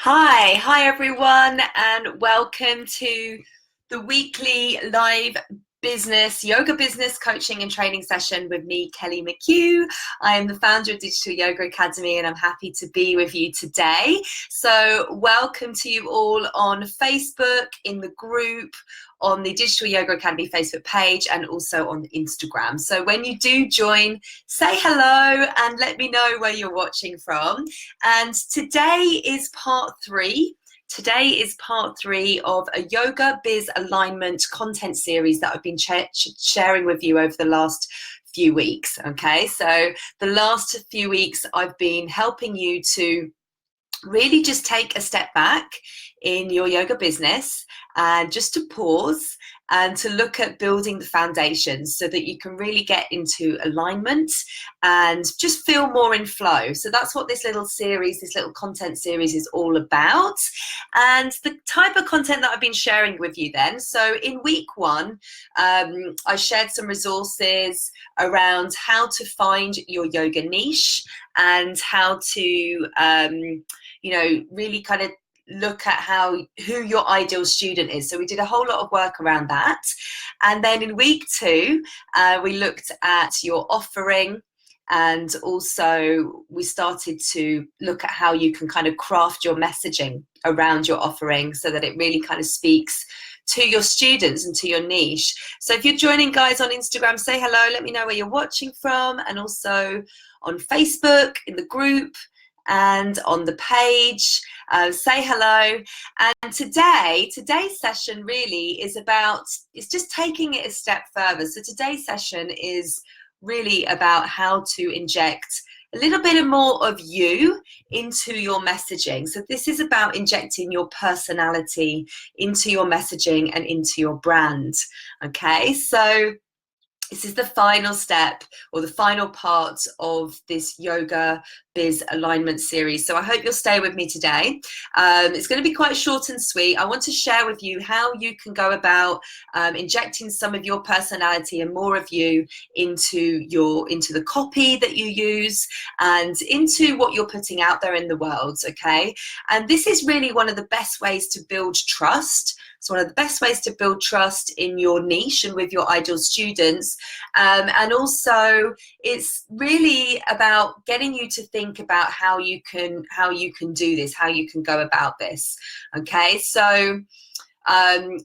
Hi everyone, and welcome to the weekly live yoga business coaching and training session with me, Kelly McHugh. I am the founder of Digital Yoga Academy, and I'm happy to be with you today. So welcome to you all on Facebook, in the group, on the Digital Yoga Academy Facebook page, and also on Instagram. So when you do join, say hello and let me know where you're watching from. And today is part 3. Today is part 3 of a yoga biz alignment content series that I've been sharing with you over the last few weeks. Okay, so the last few weeks I've been helping you to really just take a step back in your yoga business and just to pause and to look at building the foundations so that you can really get into alignment and just feel more in flow. So that's what this little content series is all about. And the type of content that I've been sharing with you then. So in week 1, I shared some resources around how to find your yoga niche and how to, really kind of look at who your ideal student is. So we did a whole lot of work around that. And then in week 2, we looked at your offering, and also we started to look at how you can kind of craft your messaging around your offering so that it really kind of speaks to your students and to your niche. So if you're joining, guys, on Instagram, say hello, let me know where you're watching from, and also on Facebook, in the group, and on the page, say hello. And today's session really is it's just taking it a step further. So today's session is really about how to inject a little bit more of you into your messaging. So this is about injecting your personality into your messaging and into your brand. Okay, so this is the final step, or the final part of this yoga biz alignment series. So I hope you'll stay with me today. It's going to be quite short and sweet. I want to share with you how you can go about injecting some of your personality and more of you into the copy that you use and into what you're putting out there in the world. Okay, and this is really one of the best ways to build trust. It's one of the best ways to build trust in your niche and with your ideal students. And also it's really about getting you to think about how you can do this, how you can go about this. Okay, so I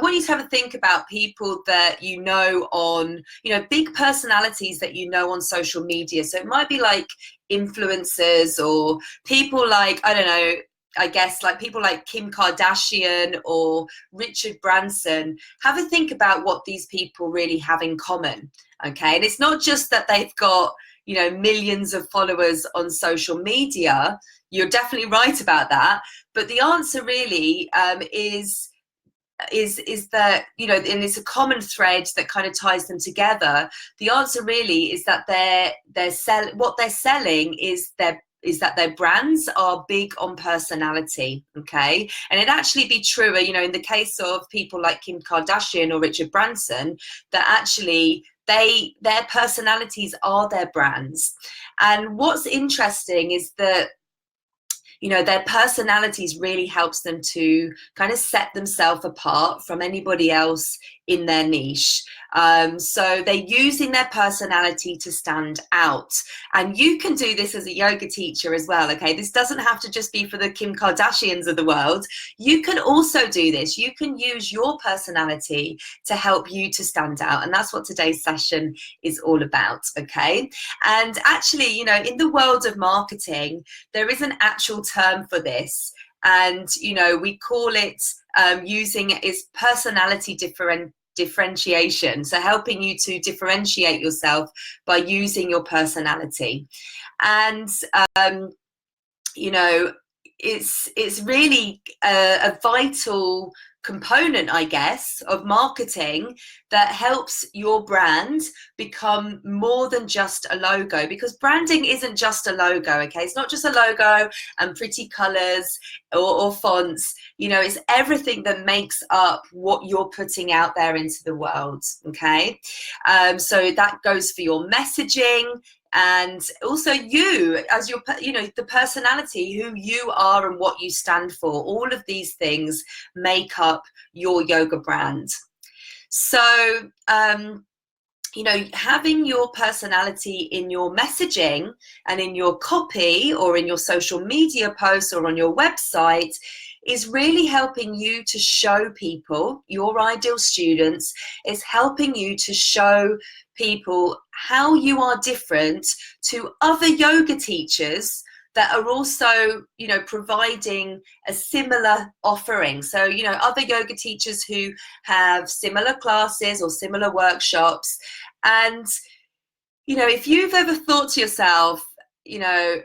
want you to have a think about people that you know on, big personalities that you know on social media. So it might be like influencers or people like, I don't know, I guess like people like Kim Kardashian or Richard Branson. Have a think about what these people really have in common. Okay, and it's not just that they've got, millions of followers on social media. You're definitely right about that. But the answer really is that, and it's a common thread that kind of ties them together. The answer really is that what they're selling is that their brands are big on personality. Okay, and it actually be true, in the case of people like Kim Kardashian or Richard Branson, that actually their personalities are their brands. And what's interesting is that their personalities really helps them to kind of set themselves apart from anybody else in their niche. So they're using their personality to stand out. And you can do this as a yoga teacher as well, okay? This doesn't have to just be for the Kim Kardashians of the world. You can also do this. You can use your personality to help you to stand out. And that's what today's session is all about, okay? And actually, in the world of marketing, there is an actual term for this. And, we call it using its personality differentiation. So helping you to differentiate yourself by using your personality. And, it's really a vital component, I guess, of marketing that helps your brand become more than just a logo, because branding isn't just a logo. Okay, it's not just a logo and pretty colors or fonts. You know, it's everything that makes up what you're putting out there into the world. Okay, so that goes for your messaging, and also you as your, you know, the personality, who you are and what you stand for. All of these things make up your yoga brand. So you know, having your personality in your messaging and in your copy or in your social media posts or on your website is really helping you to show people, your ideal students, is helping you to show people how you are different to other yoga teachers that are also, you know, providing a similar offering. So, you know, other yoga teachers who have similar classes or similar workshops. And, you know, if you've ever thought to yourself, you know,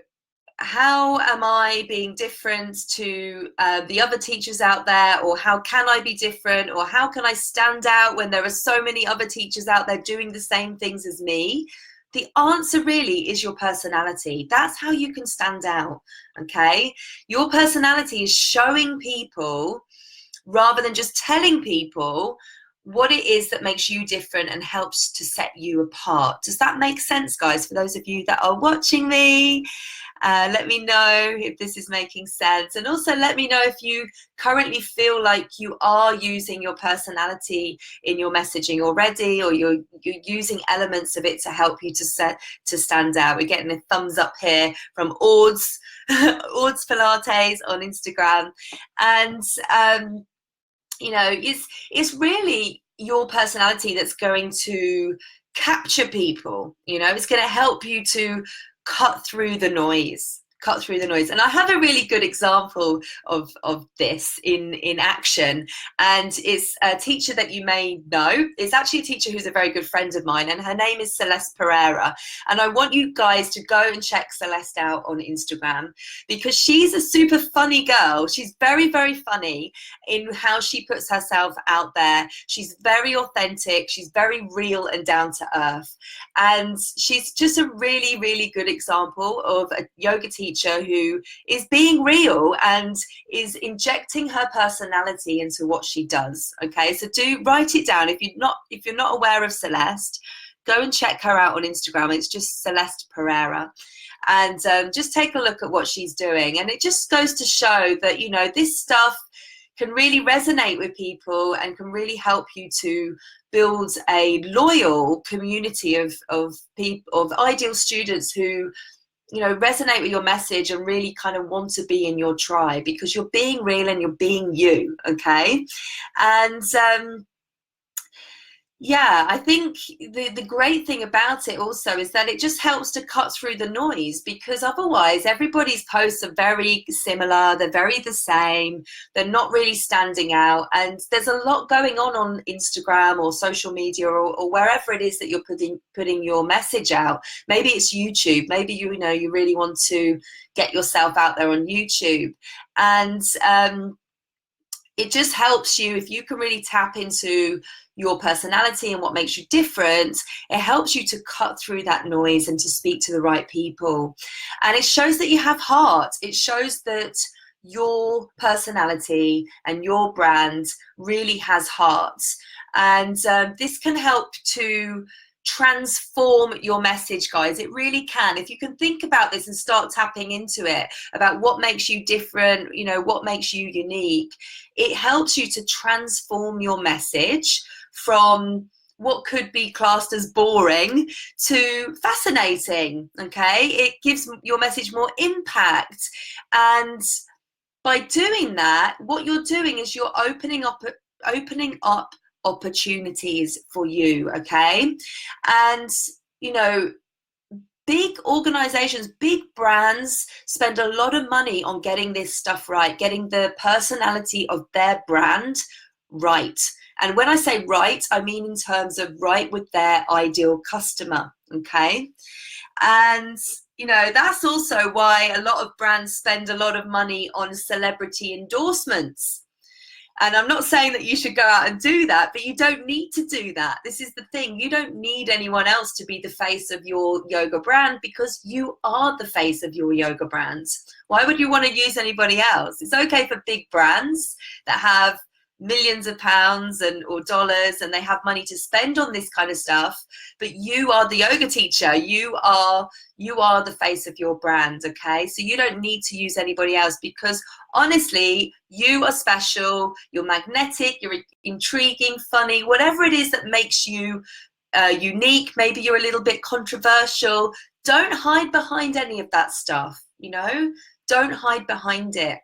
how am I being different to the other teachers out there, or how can I be different, or how can I stand out when there are so many other teachers out there doing the same things as me? The answer really is your personality. That's how you can stand out, okay? Your personality is showing people, rather than just telling people, what it is that makes you different and helps to set you apart. Does that make sense, guys? For those of you that are watching me, let me know if this is making sense. And also let me know if you currently feel like you are using your personality in your messaging already, or you're using elements of it to help you to stand out. We're getting a thumbs up here from Ords, Ords Pilates on Instagram. And you know, it's really your personality that's going to capture people. You know, it's going to help you to cut through the noise. And I have a really good example of this in action, and it's a teacher that you may know. It's actually a teacher who's a very good friend of mine, and her name is Celeste Pereira. And I want you guys to go and check Celeste out on Instagram, because she's a super funny girl. She's very, very funny in how she puts herself out there. She's very authentic, she's very real and down to earth, and she's just a really, really good example of a yoga teacher who is being real and is injecting her personality into what she does. Okay, so do write it down. If you're not aware of Celeste, go and check her out on Instagram. It's just Celeste Pereira, and just take a look at what she's doing. And it just goes to show that, you know, this stuff can really resonate with people and can really help you to build a loyal community of people, of ideal students who, you know, resonate with your message and really kind of want to be in your tribe, because you're being real and you're being you. Okay. And yeah, I think the great thing about it also is that it just helps to cut through the noise, because otherwise everybody's posts are very similar, they're very the same, they're not really standing out, and there's a lot going on Instagram or social media or wherever it is that you're putting your message out. Maybe it's YouTube, maybe you know you really want to get yourself out there on YouTube, and it just helps you, if you can really tap into your personality and what makes you different, it helps you to cut through that noise and to speak to the right people. And it shows that you have heart. It shows that your personality and your brand really has heart. And this can help to transform your message, guys. It really can. If you can think about this and start tapping into it, about what makes you different, you know, what makes you unique, it helps you to transform your message from what could be classed as boring to fascinating. Okay, it gives your message more impact, and by doing that, what you're doing is you're opening up opportunities for you. Okay, and you know, big organizations, big brands spend a lot of money on getting this stuff right, getting the personality of their brand right. And when I say right, I mean in terms of right with their ideal customer. Okay, and you know, that's also why a lot of brands spend a lot of money on celebrity endorsements. And I'm not saying that you should go out and do that, but you don't need to do that. This is the thing. You don't need anyone else to be the face of your yoga brand, because you are the face of your yoga brand. Why would you want to use anybody else? It's okay for big brands that have millions of pounds or dollars, and they have money to spend on this kind of stuff, but you are the yoga teacher. You are the face of your brand. Okay, so you don't need to use anybody else, because honestly, you are special, you're magnetic, you're intriguing, funny, whatever it is that makes you unique. Maybe you're a little bit controversial. Don't hide behind any of that stuff, don't hide behind it.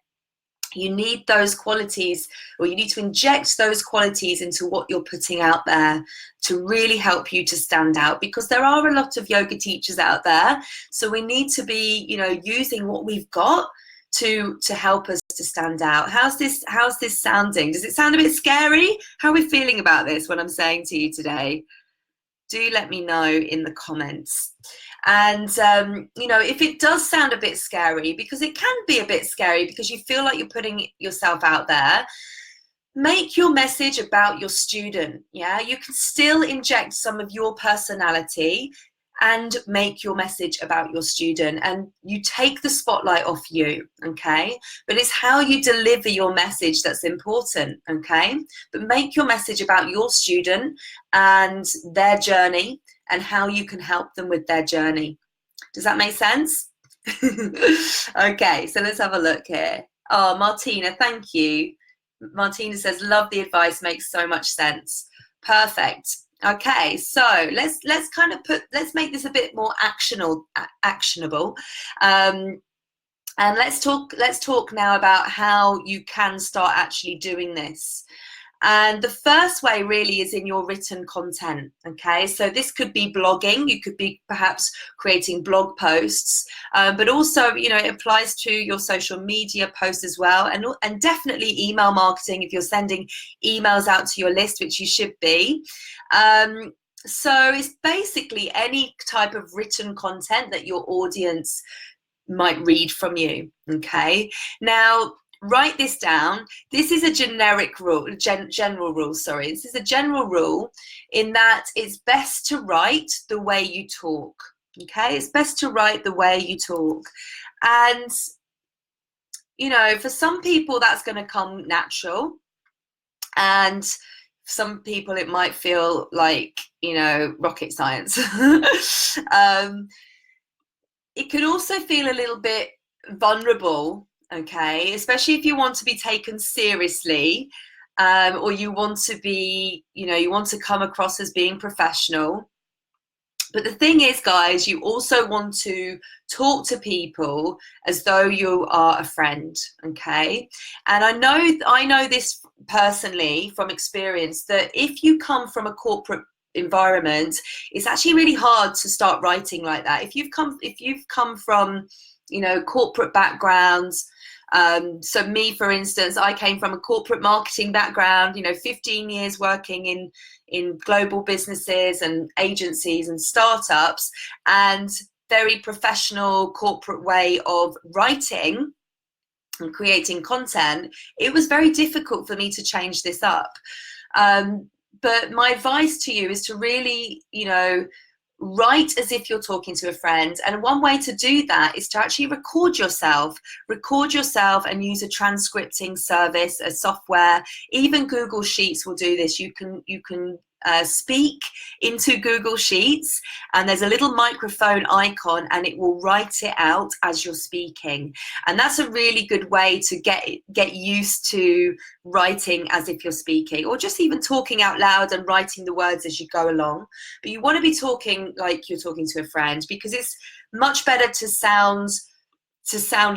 You need those qualities, or you need to inject those qualities into what you're putting out there to really help you to stand out, because there are a lot of yoga teachers out there. So we need to be, using what we've got to help us to stand out. How's this sounding? Does it sound a bit scary? How are we feeling about this, what I'm saying to you today? Do let me know in the comments. And if it does sound a bit scary, because it can be a bit scary because you feel like you're putting yourself out there, make your message about your student. Yeah, you can still inject some of your personality and make your message about your student, and you take the spotlight off you. Okay, but it's how you deliver your message that's important. Okay, but make your message about your student and their journey, and how you can help them with their journey. Does that make sense? Okay, so let's have a look here. Oh, Martina, thank you. Martina says, love the advice, makes so much sense. Perfect. Okay, so let's make this a bit more actionable. And let's talk now about how you can start actually doing this. And the first way really is in your written content. Okay, so this could be blogging. You could be perhaps creating blog posts, but also, it applies to your social media posts as well, and definitely email marketing if you're sending emails out to your list, which you should be. So it's basically any type of written content that your audience might read from you. Okay, now write this down. This is a generic rule, general rule, sorry. This is a general rule in that it's best to write the way you talk. Okay, it's best to write the way you talk. And, for some people that's going to come natural. And some people it might feel like, rocket science. It can also feel a little bit vulnerable. Okay, especially if you want to be taken seriously, or you want to be, you want to come across as being professional. But the thing is, guys, you also want to talk to people as though you are a friend. Okay, and I know this personally from experience, that if you come from a corporate environment, it's actually really hard to start writing like that. If you've come from corporate backgrounds. So me, for instance, I came from a corporate marketing background, 15 years working in global businesses and agencies and startups, and very professional corporate way of writing and creating content. It was very difficult for me to change this up. But my advice to you is to really, write as if you're talking to a friend. And one way to do that is to actually record yourself and use a transcripting service, a software. Even Google Sheets will do this. You can speak into Google Sheets, and there's a little microphone icon, and it will write it out as you're speaking. And that's a really good way to get used to writing as if you're speaking, or just even talking out loud and writing the words as you go along. But you want to be talking like you're talking to a friend, because it's much better to sound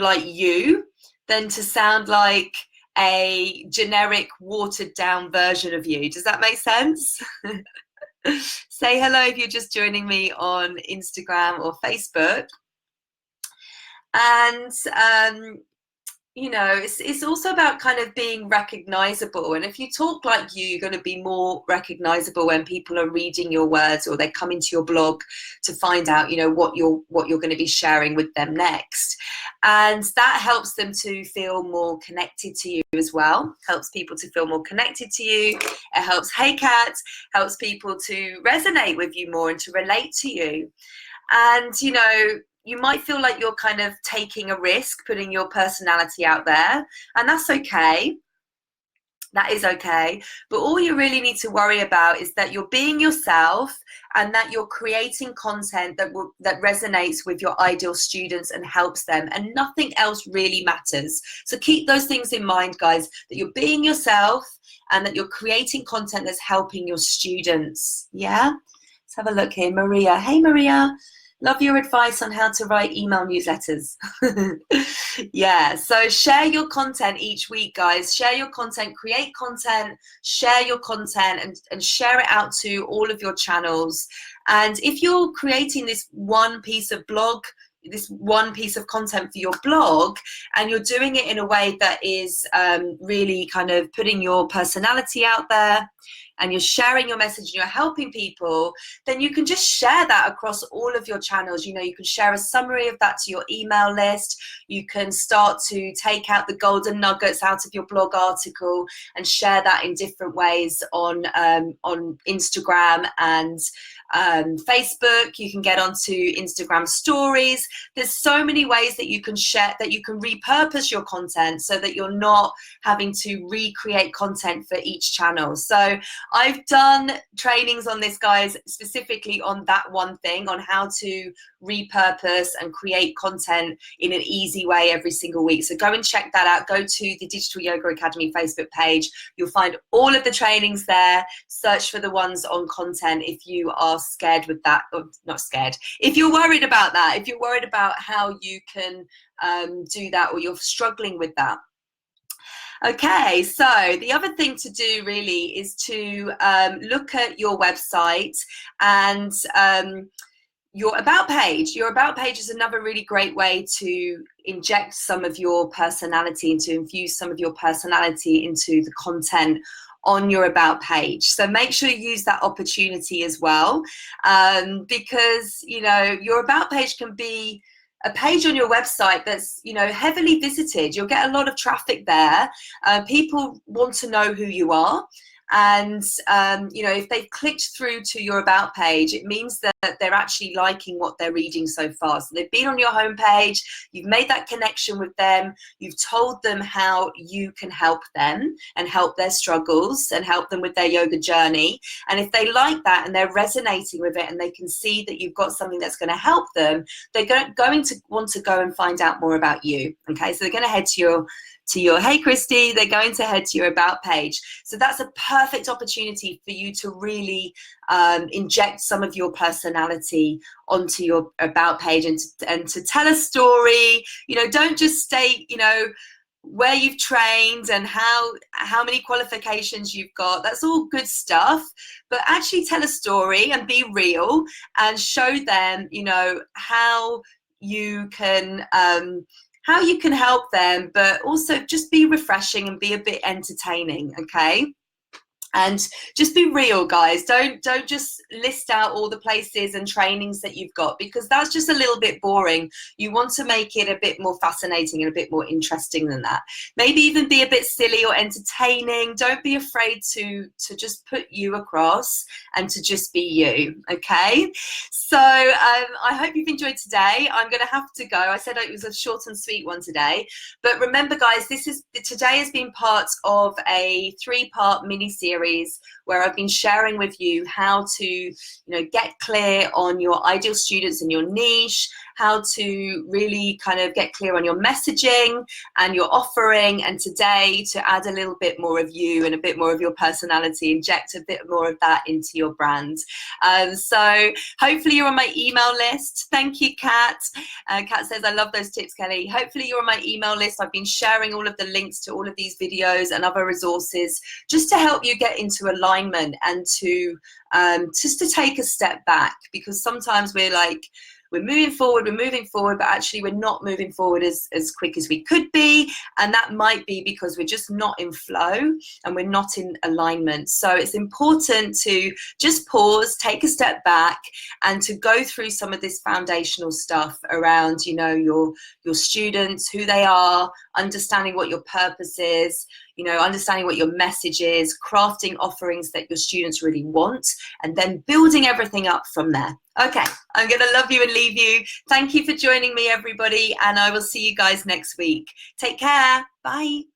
like you than to sound like a generic watered down version of you. Does that make sense? Say hello if you're just joining me on Instagram or Facebook. And you know, it's also about kind of being recognizable. And if you talk like you're going to be more recognizable when people are reading your words or they come into your blog to find out, you know, what you're going to be sharing with them next. And that helps them to feel more connected to you as well. Helps people to feel more connected to you. It helps, hey Kat, helps people to resonate with you more and to relate to you. And, you know, you might feel like you're kind of taking a risk, putting your personality out there, and that's okay. That is okay. But all you really need to worry about is that you're being yourself and that you're creating content that resonates with your ideal students and helps them, and nothing else really matters. So keep those things in mind, guys, that you're being yourself and that you're creating content that's helping your students. Yeah? Let's have a look here. Maria. Hey, Maria. Love your advice on how to write email newsletters. Yeah, so share your content each week, guys. Share your content, create content, share your content, and share it out to all of your channels. And if you're creating this one piece of content for your blog, and you're doing it in a way that is really kind of putting your personality out there, and you're sharing your message and you're helping people, then you can just share that across all of your channels. You know, you can share a summary of that to your email list. You can start to take out the golden nuggets out of your blog article and share that in different ways on Instagram and Facebook. You can get onto Instagram stories. There's so many ways that you can share, that you can repurpose your content so that you're not having to recreate content for each channel. So I've done trainings on this, guys, specifically on that one thing, on how to repurpose and create content in an easy way every single week. So go and check that out. Go to the Digital Yoga Academy Facebook page. You'll find all of the trainings there. Search for the ones on content if you are scared with that, or not scared, if you're worried about that, if you're worried about how you can do that, or you're struggling with that. Okay, so the other thing to do really is to look at your website and your about page. Your about page is another really great way to inject some of your personality and to infuse some of your personality into the content on your about page. So make sure you use that opportunity as well, because, you know, your about page can be a page on your website that's, you know, heavily visited. You'll get a lot of traffic there. People want to know who you are. And, you know, if they've clicked through to your about page, it means that they're actually liking what they're reading so far. So they've been on your homepage, you've made that connection with them, you've told them how you can help them and help their struggles and help them with their yoga journey. And if they like that and they're resonating with it and they can see that you've got something that's going to help them, they're going to want to go and find out more about you. Okay, so they're going to head to your hey Christy, they're going to head to your about page. So that's a perfect opportunity for you to really inject some of your personality onto your about page and to tell a story. You know, don't just state, you know, where you've trained and how many qualifications you've got. That's all good stuff, but actually tell a story and be real and show them, you know, how you can help them, but also just be refreshing and be a bit entertaining, okay? And just be real, guys. Don't just list out all the places and trainings that you've got, because that's just a little bit boring. You want to make it a bit more fascinating and a bit more interesting than that. Maybe even be a bit silly or entertaining. Don't be afraid to just put you across and to just be you, okay? So I hope you've enjoyed today. I'm going to have to go. I said it was a short and sweet one today, but remember, guys, today has been part of a 3-part mini-series where I've been sharing with you how to, you know, get clear on your ideal students and your niche, how to really kind of get clear on your messaging and your offering, and today to add a little bit more of you and a bit more of your personality, inject a bit more of that into your brand. So hopefully you're on my email list. Thank you, Kat. Kat says, I love those tips, Kelly. Hopefully you're on my email list. I've been sharing all of the links to all of these videos and other resources just to help you get into alignment and to just to take a step back, because sometimes we're we're moving forward, but actually we're not moving forward as quick as we could be. And that might be because we're just not in flow and we're not in alignment. So it's important to just pause, take a step back, and to go through some of this foundational stuff around, you know, your students, who they are, understanding what your purpose is, you know, understanding what your message is, crafting offerings that your students really want, and then building everything up from there. Okay, I'm going to love you and leave you. Thank you for joining me, everybody, and I will see you guys next week. Take care. Bye.